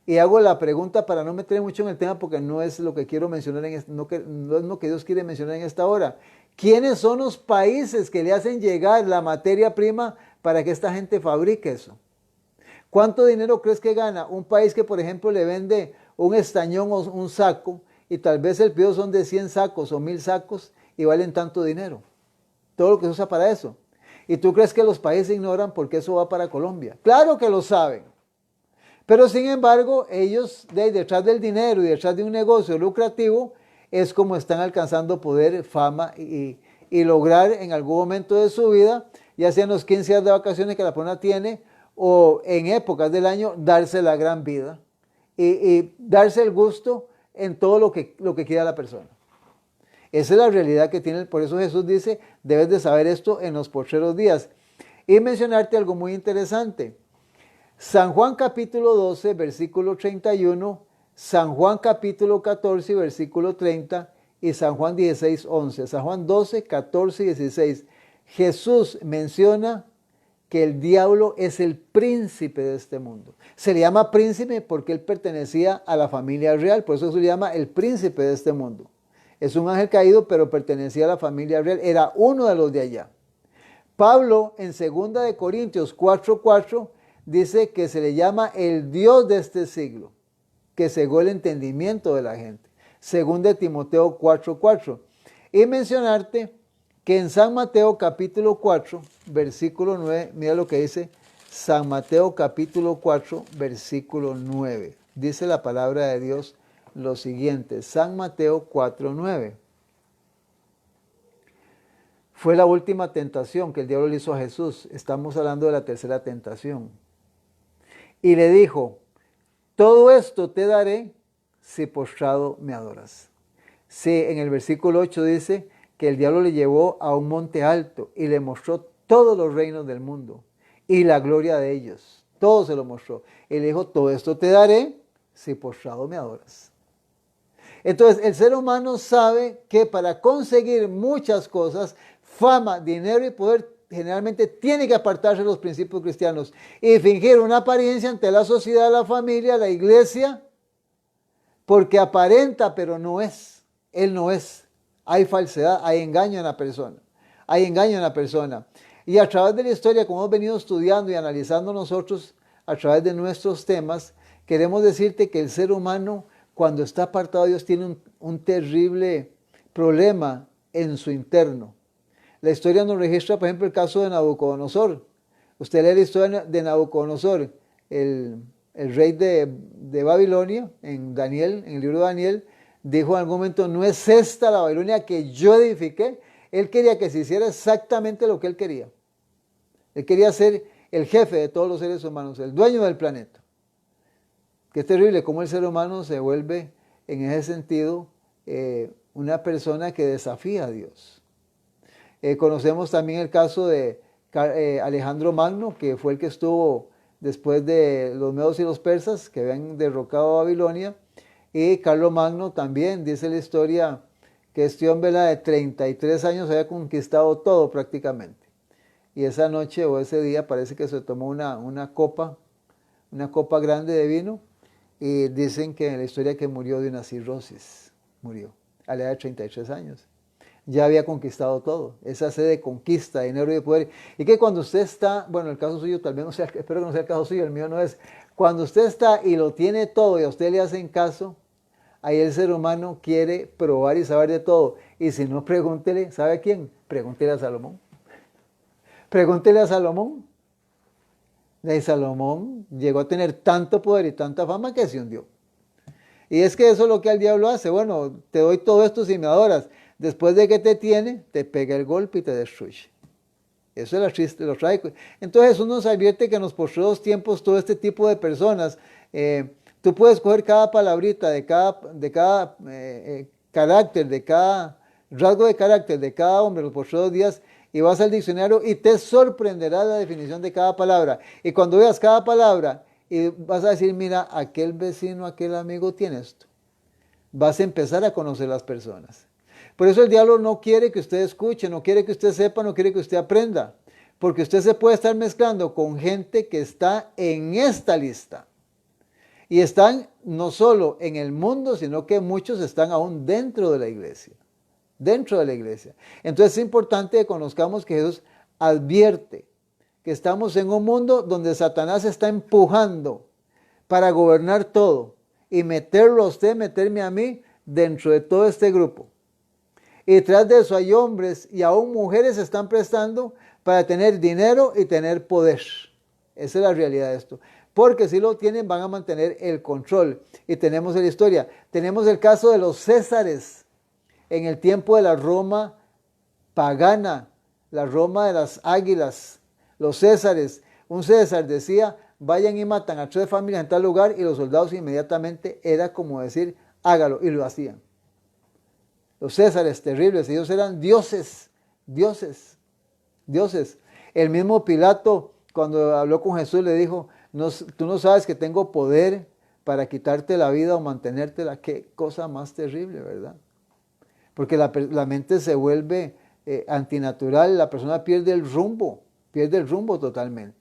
Y hago la pregunta para no meter mucho en el tema porque no es lo que quiero mencionar, no es lo que Dios quiere mencionar en esta hora. ¿Quiénes son los países que le hacen llegar la materia prima para que esta gente fabrique eso? ¿Cuánto dinero crees que gana un país que, por ejemplo, le vende un estañón o un saco y tal vez el pedido son de 100 sacos o 1000 sacos y valen tanto dinero? Todo lo que se usa para eso. ¿Y tú crees que los países ignoran por qué eso va para Colombia? Claro que lo saben. Pero sin embargo, ellos detrás del dinero y detrás de un negocio lucrativo es como están alcanzando poder, fama y lograr en algún momento de su vida, ya sea en los 15 días de vacaciones que la persona tiene o en épocas del año, darse la gran vida y darse el gusto en todo lo que quiera la persona. Esa es la realidad que tiene. Por eso Jesús dice, debes de saber esto en los postreros días. Y mencionarte algo muy interesante. San Juan capítulo 12, versículo 31, San Juan capítulo 14, versículo 30 y San Juan 16, 11. San Juan 12, 14 y 16. Jesús menciona que el diablo es el príncipe de este mundo. Se le llama príncipe porque él pertenecía a la familia real, por eso se le llama el príncipe de este mundo. Es un ángel caído, pero pertenecía a la familia real, era uno de los de allá. Pablo en 2 de Corintios 4:4 dice que se le llama el Dios de este siglo, que cegó el entendimiento de la gente. 2 de Timoteo 4:4. Y mencionarte que en San Mateo capítulo 4, versículo 9, mira lo que dice San Mateo capítulo 4, versículo 9. Dice la palabra de Dios lo siguiente, San Mateo 4:9. Fue la última tentación que el diablo le hizo a Jesús. Estamos hablando de la tercera tentación. Y le dijo, todo esto te daré si postrado me adoras. Sí, en el versículo 8 dice que el diablo le llevó a un monte alto y le mostró todos los reinos del mundo y la gloria de ellos. Todo se lo mostró. Y le dijo, todo esto te daré si postrado me adoras. Entonces, el ser humano sabe que para conseguir muchas cosas, fama, dinero y poder, generalmente tiene que apartarse de los principios cristianos y fingir una apariencia ante la sociedad, la familia, la iglesia, porque aparenta, pero no es. Él no es. Hay falsedad, hay engaño en la persona. Hay engaño en la persona. Y a través de la historia, como hemos venido estudiando y analizando nosotros, a través de nuestros temas, queremos decirte que el ser humano, cuando está apartado de Dios, tiene un terrible problema en su interno. La historia nos registra, por ejemplo, el caso de Nabucodonosor. Usted lee la historia de Nabucodonosor, el rey de Babilonia, en Daniel, en el libro de Daniel, dijo en algún momento, no es esta la Babilonia que yo edifiqué. Él quería que se hiciera exactamente lo que él quería. Él quería ser el jefe de todos los seres humanos, el dueño del planeta. Qué terrible cómo el ser humano se vuelve, en ese sentido, una persona que desafía a Dios. Conocemos también el caso de Alejandro Magno, que fue el que estuvo después de los medos y los persas, que habían derrocado a Babilonia. Y Carlos Magno también, dice la historia, que este hombre de 33 años había conquistado todo prácticamente. Y esa noche o ese día parece que se tomó una copa grande de vino, y dicen que en la historia que murió de una cirrosis, murió a la edad de 33 años. Ya había conquistado todo, esa sed de conquista, de dinero y de poder. Y que cuando usted está, bueno, el caso suyo tal vez no sea, espero que no sea el caso suyo, el mío no es. Cuando usted está y lo tiene todo y a usted le hacen caso, ahí el ser humano quiere probar y saber de todo. Y si no, pregúntele, ¿sabe a quién? Pregúntele a Salomón. Pregúntele a Salomón. Y Salomón llegó a tener tanto poder y tanta fama que se hundió. Y es que eso es lo que el diablo hace. Bueno, te doy todo esto si me adoras. Después de que te tiene, te pega el golpe y te destruye. Eso es lo trágico. Entonces Jesús nos advierte que en los postreros tiempos todo este tipo de personas, tú puedes coger cada palabrita de cada carácter, de cada rasgo de carácter de cada hombre en los postreros días, y vas al diccionario y te sorprenderá la definición de cada palabra. Y cuando veas cada palabra y vas a decir, mira, aquel vecino, aquel amigo tiene esto. Vas a empezar a conocer las personas. Por eso el diablo no quiere que usted escuche, no quiere que usted sepa, no quiere que usted aprenda. Porque usted se puede estar mezclando con gente que está en esta lista. Y están no solo en el mundo, sino que muchos están aún dentro de la iglesia. Dentro de la iglesia. Entonces es importante que conozcamos que Jesús advierte que estamos en un mundo donde Satanás está empujando para gobernar todo y meterlo a usted, meterme a mí dentro de todo este grupo. Y detrás de eso hay hombres y aún mujeres se están prestando para tener dinero y tener poder. Esa es la realidad de esto. Porque si lo tienen van a mantener el control. Y tenemos la historia. Tenemos el caso de los Césares en el tiempo de la Roma pagana, la Roma de las águilas, los Césares. Un César decía, vayan y matan a 3 familias en tal lugar, y los soldados inmediatamente era como decir, hágalo, y lo hacían. Los Césares terribles, ellos eran dioses, dioses, dioses. El mismo Pilato, cuando habló con Jesús, le dijo, tú no sabes que tengo poder para quitarte la vida o mantenértela. Qué cosa más terrible, ¿verdad? Porque la mente se vuelve antinatural, la persona pierde el rumbo totalmente.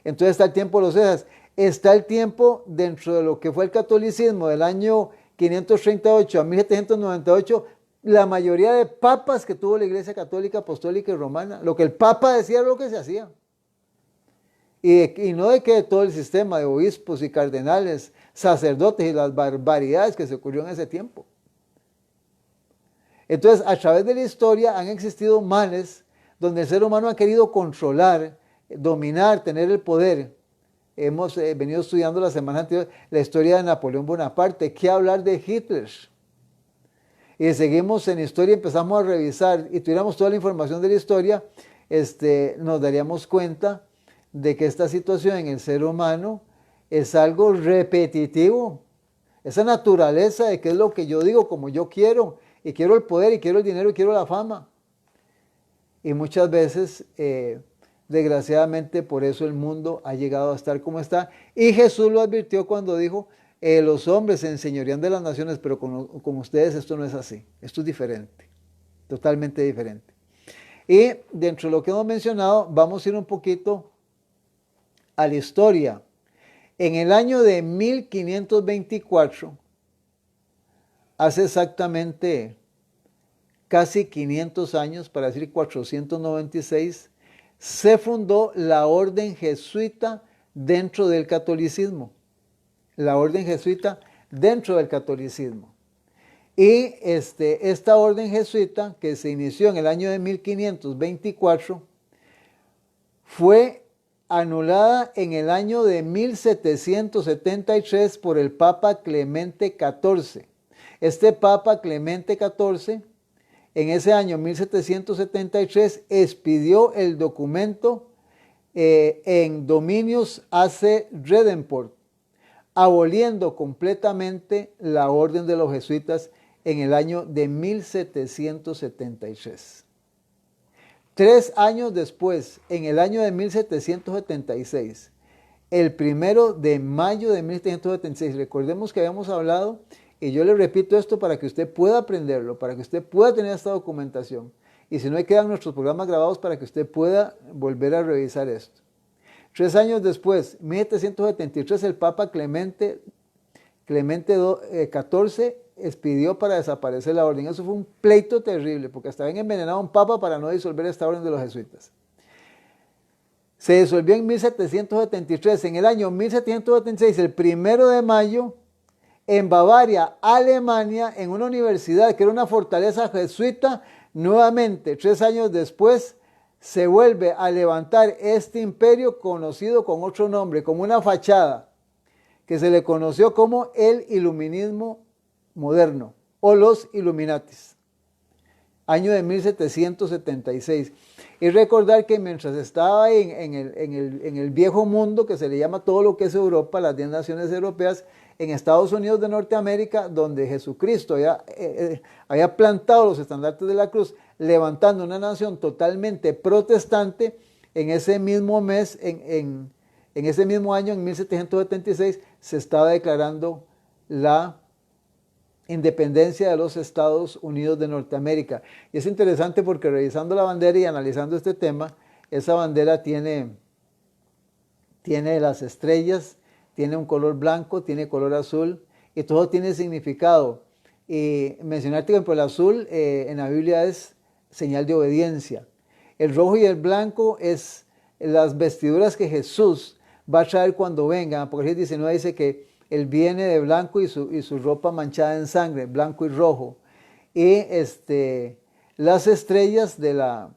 Entonces está el tiempo de los Césares, está el tiempo dentro de lo que fue el catolicismo del año 538 a 1798, la mayoría de papas que tuvo la Iglesia Católica, Apostólica y Romana, lo que el Papa decía era lo que se hacía. Y no de que todo el sistema de obispos y cardenales, sacerdotes y las barbaridades que se ocurrió en ese tiempo. Entonces, a través de la historia han existido males donde el ser humano ha querido controlar, dominar, tener el poder. Hemos venido estudiando la semana anterior la historia de Napoleón Bonaparte. ¿Qué hablar de Hitler? Y seguimos en historia, empezamos a revisar y tuviéramos toda la información de la historia, nos daríamos cuenta de que esta situación en el ser humano es algo repetitivo. Esa naturaleza de que es lo que yo digo, como yo quiero, y quiero el poder, y quiero el dinero, y quiero la fama. Y muchas veces, desgraciadamente, por eso el mundo ha llegado a estar como está. Y Jesús lo advirtió cuando dijo, los hombres se enseñorean de las naciones, pero con ustedes esto no es así. Esto es diferente, totalmente diferente. Y dentro de lo que hemos mencionado, vamos a ir un poquito a la historia. En el año de 1524, hace exactamente casi 500 años, para decir 496, se fundó la orden jesuita dentro del catolicismo. La orden jesuita dentro del catolicismo. Y esta orden jesuita, que se inició en el año de 1524, fue anulada en el año de 1773 por el Papa Clemente XIV. Este Papa Clemente XIV, en ese año 1773, expidió el documento en Dominius Ace Redemptor, aboliendo completamente la orden de los jesuitas en el año de 1773. 3 años después, en el año de 1776, el 1 de mayo de 1776, recordemos que habíamos hablado, y yo le repito esto para que usted pueda aprenderlo, para que usted pueda tener esta documentación, y si no, ahí quedan nuestros programas grabados para que usted pueda volver a revisar esto. 3 años después, 1773, el Papa Clemente XIV expidió para desaparecer la orden. Eso fue un pleito terrible, porque hasta habían envenenado a un papa para no disolver esta orden de los jesuitas. Se disolvió en 1773. En el año 1776, el 1 de mayo, en Bavaria, Alemania, en una universidad que era una fortaleza jesuita, nuevamente, 3 años después, se vuelve a levantar este imperio conocido con otro nombre, como una fachada, que se le conoció como el Iluminismo moderno o los Illuminatis, año de 1776. Y recordar que mientras estaba en el viejo mundo, que se le llama todo lo que es Europa, las 10 naciones europeas, en Estados Unidos de Norteamérica, donde Jesucristo había plantado los estandartes de la cruz, levantando una nación totalmente protestante, en ese mismo mes, en ese mismo año, en 1776, se estaba declarando la independencia de los Estados Unidos de Norteamérica. Y es interesante porque revisando la bandera y analizando este tema, esa bandera tiene las estrellas, tiene un color blanco, tiene color azul, y todo tiene significado. Y mencionarte que por el azul en la Biblia es señal de obediencia. El rojo y el blanco es las vestiduras que Jesús va a traer cuando venga. Apocalipsis 19 dice que Él viene de blanco y su ropa manchada en sangre, blanco y rojo. Y las estrellas de la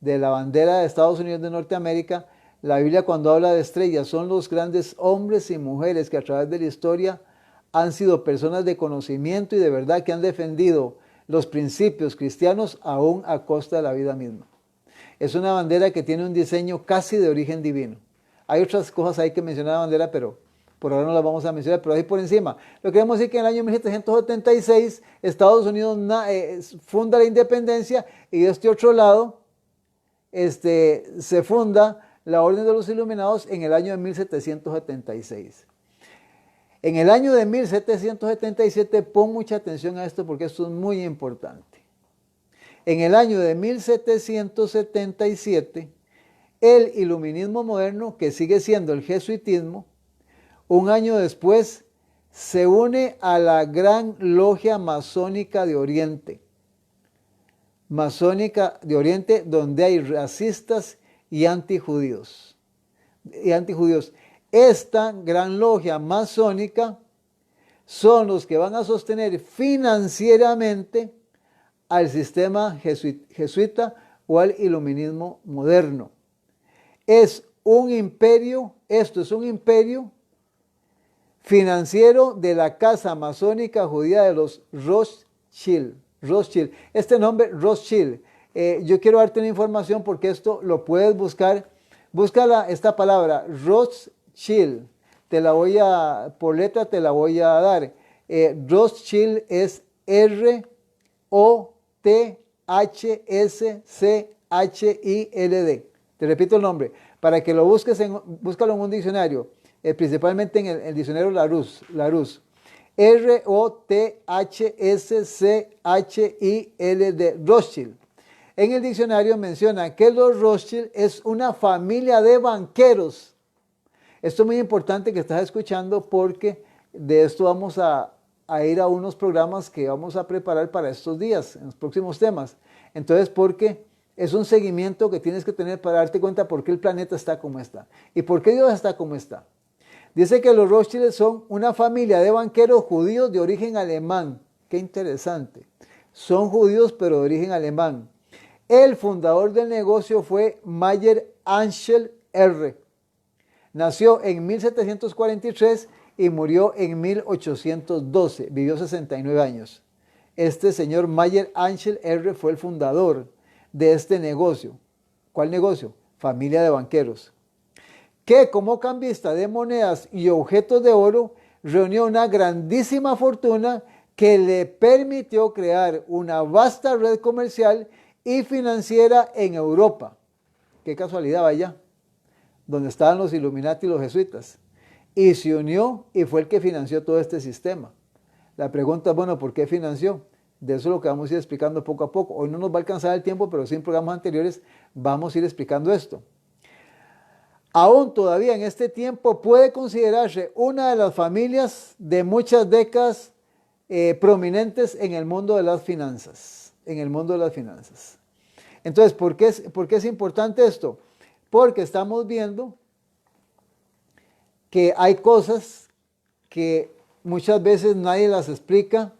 bandera de Estados Unidos de Norteamérica, la Biblia cuando habla de estrellas son los grandes hombres y mujeres que a través de la historia han sido personas de conocimiento y de verdad que han defendido los principios cristianos aún a costa de la vida misma. Es una bandera que tiene un diseño casi de origen divino. Hay otras cosas ahí que menciona la bandera, pero por ahora no las vamos a mencionar, pero ahí por encima. Lo que queremos decir que en el año 1776 Estados Unidos funda la independencia y de este otro lado se funda la Orden de los Iluminados en el año de 1776. En el año de 1777, pon mucha atención a esto porque esto es muy importante. En el año de 1777, el iluminismo moderno, que sigue siendo el jesuitismo, un año después se une a la Gran Logia Masónica de Oriente. Masónica de Oriente, donde hay racistas y antijudíos. Esta gran logia masónica son los que van a sostener financieramente al sistema jesuita o al iluminismo moderno. Es un imperio, esto es un imperio financiero de la casa masónica judía de los Rothschild. Este nombre, Rothschild, yo quiero darte una información porque esto lo puedes buscar. Busca esta palabra, Rothschild. Por letra te la voy a dar. Rothschild es R-O-T-H-S-C-H-I-L-D. Te repito el nombre. Para que lo busques, búscalo en un diccionario. principalmente en el diccionario Larousse. R-O-T-H-S-C-H-I-L-D, Rothschild. En el diccionario menciona que los Rothschild es una familia de banqueros. Esto es muy importante que estás escuchando porque de esto vamos a ir a unos programas que vamos a preparar para estos días, en los próximos temas. Entonces, porque es un seguimiento que tienes que tener para darte cuenta por qué el planeta está como está y por qué Dios está como está. Dice que los Rothschild son una familia de banqueros judíos de origen alemán. Qué interesante. Son judíos pero de origen alemán. El fundador del negocio fue Mayer Amschel R. Nació en 1743 y murió en 1812. Vivió 69 años. Este señor Mayer Amschel R. fue el fundador de este negocio. ¿Cuál negocio? Familia de banqueros. Que como cambista de monedas y objetos de oro, reunió una grandísima fortuna que le permitió crear una vasta red comercial y financiera en Europa. Qué casualidad, vaya, donde estaban los Illuminati y los jesuitas. Y se unió y fue el que financió todo este sistema. La pregunta es, bueno, ¿por qué financió? De eso es lo que vamos a ir explicando poco a poco. Hoy no nos va a alcanzar el tiempo, pero sí en programas anteriores vamos a ir explicando esto. Aún todavía en este tiempo puede considerarse una de las familias de muchas décadas prominentes en el mundo de las finanzas. En el mundo de las finanzas. Entonces, ¿por qué es importante esto? Porque estamos viendo que hay cosas que muchas veces nadie las explica.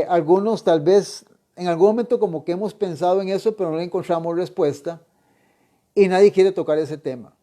Algunos tal vez en algún momento como que hemos pensado en eso, pero no le encontramos respuesta y nadie quiere tocar ese tema.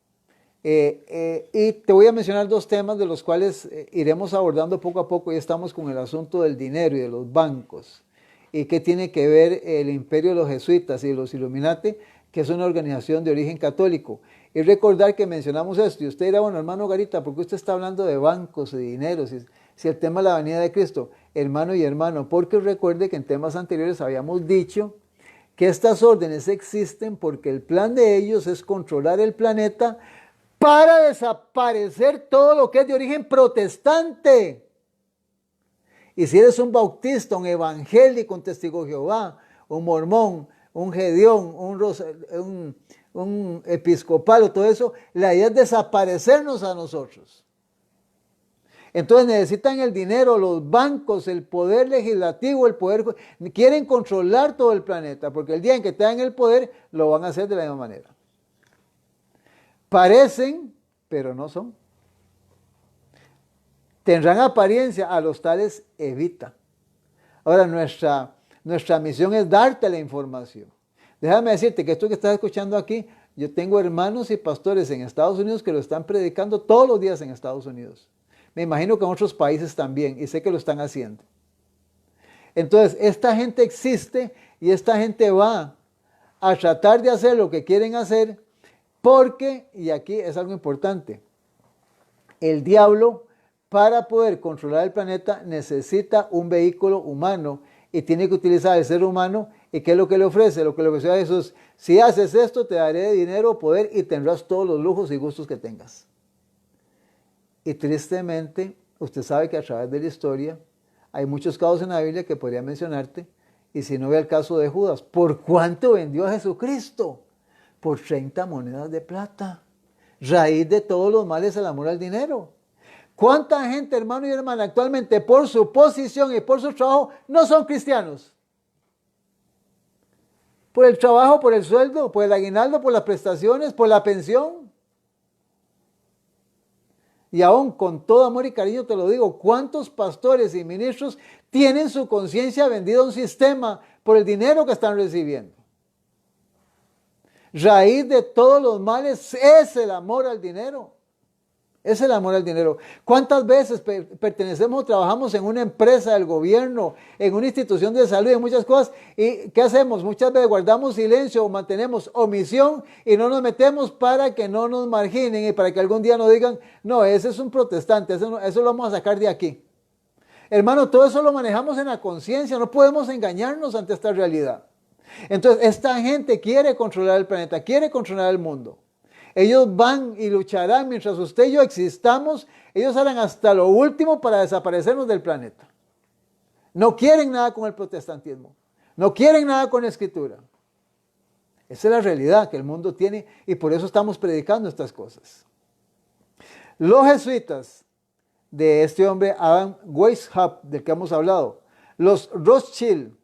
Y te voy a mencionar dos temas de los cuales iremos abordando poco a poco. Ya estamos con el asunto del dinero y de los bancos y qué tiene que ver el imperio de los jesuitas y de los Illuminati, que es una organización de origen católico. Y recordar que mencionamos esto, y usted dirá, bueno, hermano Garita, ¿por qué usted está hablando de bancos y dinero? Si el tema es la venida de Cristo, hermano y hermano, porque recuerde que en temas anteriores habíamos dicho que estas órdenes existen porque el plan de ellos es controlar el planeta para desaparecer todo lo que es de origen protestante. Y si eres un bautista, un evangélico, un testigo de Jehová, un mormón, un gedeón, un episcopal o todo eso, la idea es desaparecernos a nosotros. Entonces necesitan el dinero, los bancos, el poder legislativo, quieren controlar todo el planeta, porque el día en que tengan el poder, lo van a hacer de la misma manera. Parecen, pero no son. Tendrán apariencia, a los tales evita. Ahora, nuestra misión es darte la información. Déjame decirte que esto que estás escuchando aquí, yo tengo hermanos y pastores en Estados Unidos que lo están predicando todos los días en Estados Unidos. Me imagino que en otros países también, y sé que lo están haciendo. Entonces, esta gente existe y esta gente va a tratar de hacer lo que quieren hacer porque, y aquí es algo importante, el diablo, para poder controlar el planeta, necesita un vehículo humano y tiene que utilizar el ser humano. ¿Y qué es lo que le ofrece? Lo que le ofrece a Jesús: si haces esto, te daré dinero, poder y tendrás todos los lujos y gustos que tengas. Y tristemente, usted sabe que a través de la historia hay muchos casos en la Biblia que podría mencionarte, y si no ve el caso de Judas, ¿por cuánto vendió a Jesucristo? Por 30 monedas de plata. Raíz de todos los males el amor al dinero. ¿Cuánta gente, hermano y hermana, actualmente por su posición y por su trabajo no son cristianos? Por el trabajo, por el sueldo, por el aguinaldo, por las prestaciones, por la pensión. Y aún con todo amor y cariño te lo digo, ¿cuántos pastores y ministros tienen su conciencia vendida a un sistema por el dinero que están recibiendo? Raíz de todos los males es el amor al dinero. Es el amor al dinero. ¿Cuántas veces pertenecemos o trabajamos en una empresa del gobierno, en una institución de salud, en muchas cosas? ¿Y qué hacemos? Muchas veces guardamos silencio o mantenemos omisión y no nos metemos para que no nos marginen y para que algún día nos digan, no, ese es un protestante, eso lo vamos a sacar de aquí. Hermano, todo eso lo manejamos en la conciencia, no podemos engañarnos ante esta realidad. Entonces, esta gente quiere controlar el planeta, quiere controlar el mundo. Ellos van y lucharán mientras usted y yo existamos. Ellos harán hasta lo último para desaparecernos del planeta. No quieren nada con el protestantismo. No quieren nada con la escritura. Esa es la realidad que el mundo tiene y por eso estamos predicando estas cosas. Los jesuitas de este hombre Adam Weishaupt, del que hemos hablado, los Rothschild,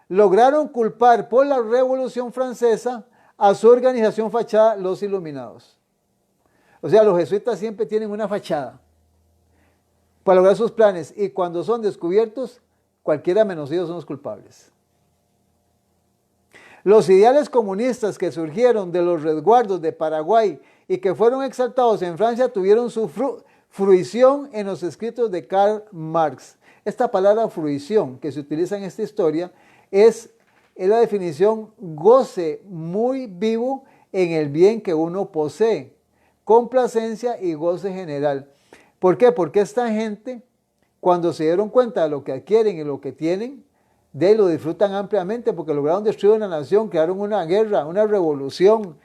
lograron culpar por la Revolución Francesa a su organización fachada, los Iluminados. O sea, los jesuitas siempre tienen una fachada para lograr sus planes y cuando son descubiertos, cualquiera menos ellos son los culpables. Los ideales comunistas que surgieron de los resguardos de Paraguay y que fueron exaltados en Francia tuvieron su fruición en los escritos de Karl Marx. Esta palabra fruición que se utiliza en esta historia es la definición goce muy vivo en el bien que uno posee, complacencia y goce general. ¿Por qué? Porque esta gente, cuando se dieron cuenta de lo que adquieren y lo que tienen, de ahí lo disfrutan ampliamente porque lograron destruir una nación, crearon una guerra, una revolución,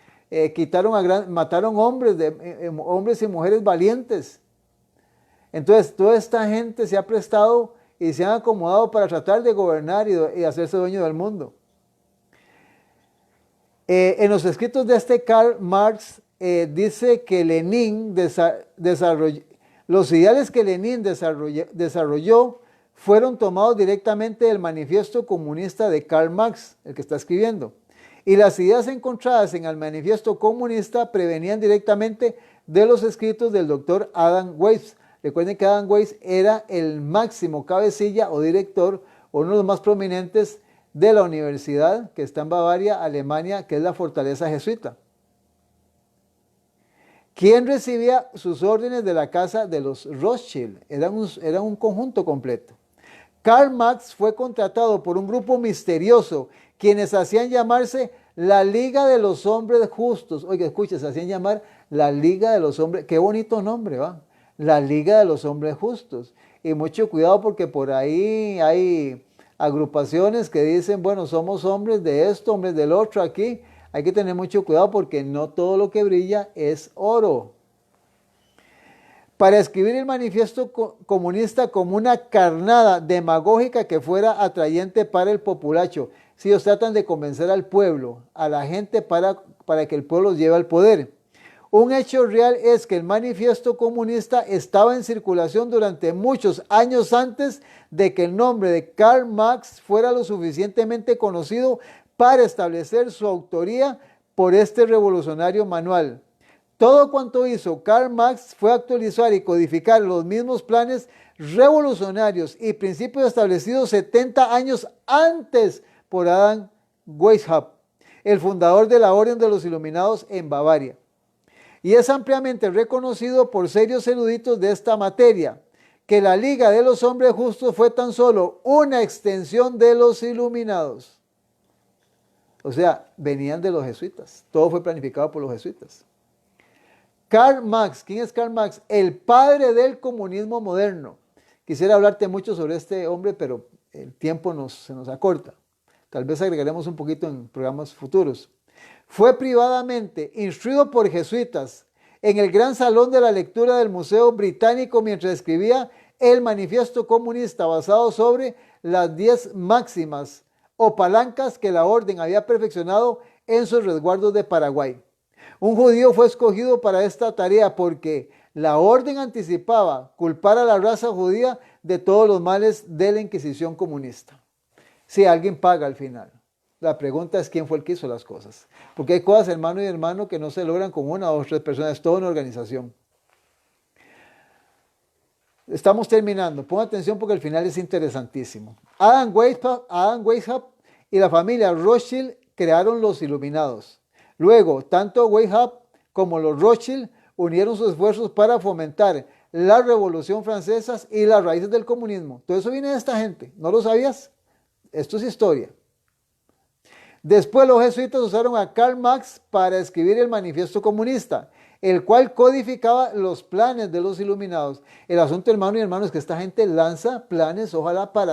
mataron hombres y mujeres valientes. Entonces, toda esta gente se ha prestado y se han acomodado para tratar de gobernar y hacerse dueño del mundo. En los escritos de este Karl Marx dice que Lenin los ideales que Lenin desarrolló fueron tomados directamente del manifiesto comunista de Karl Marx, el que está escribiendo. Y las ideas encontradas en el manifiesto comunista prevenían directamente de los escritos del doctor Adam Weishaupt. Recuerden que Adam Weishaupt era el máximo cabecilla o director, o uno de los más prominentes de la universidad que está en Bavaria, Alemania, que es la fortaleza jesuita. ¿Quién recibía sus órdenes de la casa de los Rothschild? Era un conjunto completo. Karl Marx fue contratado por un grupo misterioso, quienes hacían llamarse la Liga de los Hombres Justos. Oiga, escuche, se hacían llamar la Liga de los Hombres, qué bonito nombre, ¿va? La Liga de los Hombres Justos. Y mucho cuidado porque por ahí hay agrupaciones que dicen, bueno, somos hombres de esto, hombres del otro aquí. Hay que tener mucho cuidado porque no todo lo que brilla es oro. Para escribir el manifiesto comunista como una carnada demagógica que fuera atrayente para el populacho. Si ellos tratan de convencer al pueblo, a la gente para que el pueblo los lleve al poder. Un hecho real es que el manifiesto comunista estaba en circulación durante muchos años antes de que el nombre de Karl Marx fuera lo suficientemente conocido para establecer su autoría por este revolucionario manual. Todo cuanto hizo Karl Marx fue actualizar y codificar los mismos planes revolucionarios y principios establecidos 70 años antes por Adam Weishaupt, el fundador de la Orden de los Iluminados en Bavaria. Y es ampliamente reconocido por serios eruditos de esta materia, que la Liga de los Hombres Justos fue tan solo una extensión de los Iluminados. O sea, venían de los jesuitas, todo fue planificado por los jesuitas. Karl Marx, ¿quién es Karl Marx? El padre del comunismo moderno. Quisiera hablarte mucho sobre este hombre, pero el tiempo se nos acorta. Tal vez agregaremos un poquito en programas futuros. Fue privadamente instruido por jesuitas en el gran salón de la lectura del Museo Británico mientras escribía el manifiesto comunista basado sobre las 10 máximas o palancas que la orden había perfeccionado en sus resguardos de Paraguay. Un judío fue escogido para esta tarea porque la orden anticipaba culpar a la raza judía de todos los males de la Inquisición comunista. Si alguien paga al final. La pregunta es quién fue el que hizo las cosas. Porque hay cosas, hermano y hermano, que no se logran con una o 3 personas, es toda una organización. Estamos terminando. Ponga atención porque el final es interesantísimo. Adam Weishaupt y la familia Rothschild crearon los Iluminados. Luego, tanto Weishaupt como los Rothschild unieron sus esfuerzos para fomentar la Revolución Francesa y las raíces del comunismo. Todo eso viene de esta gente. ¿No lo sabías? Esto es historia. Después los jesuitas usaron a Karl Marx para escribir el manifiesto comunista, el cual codificaba los planes de los iluminados. El asunto, hermano y hermanos, es que esta gente lanza planes, ojalá para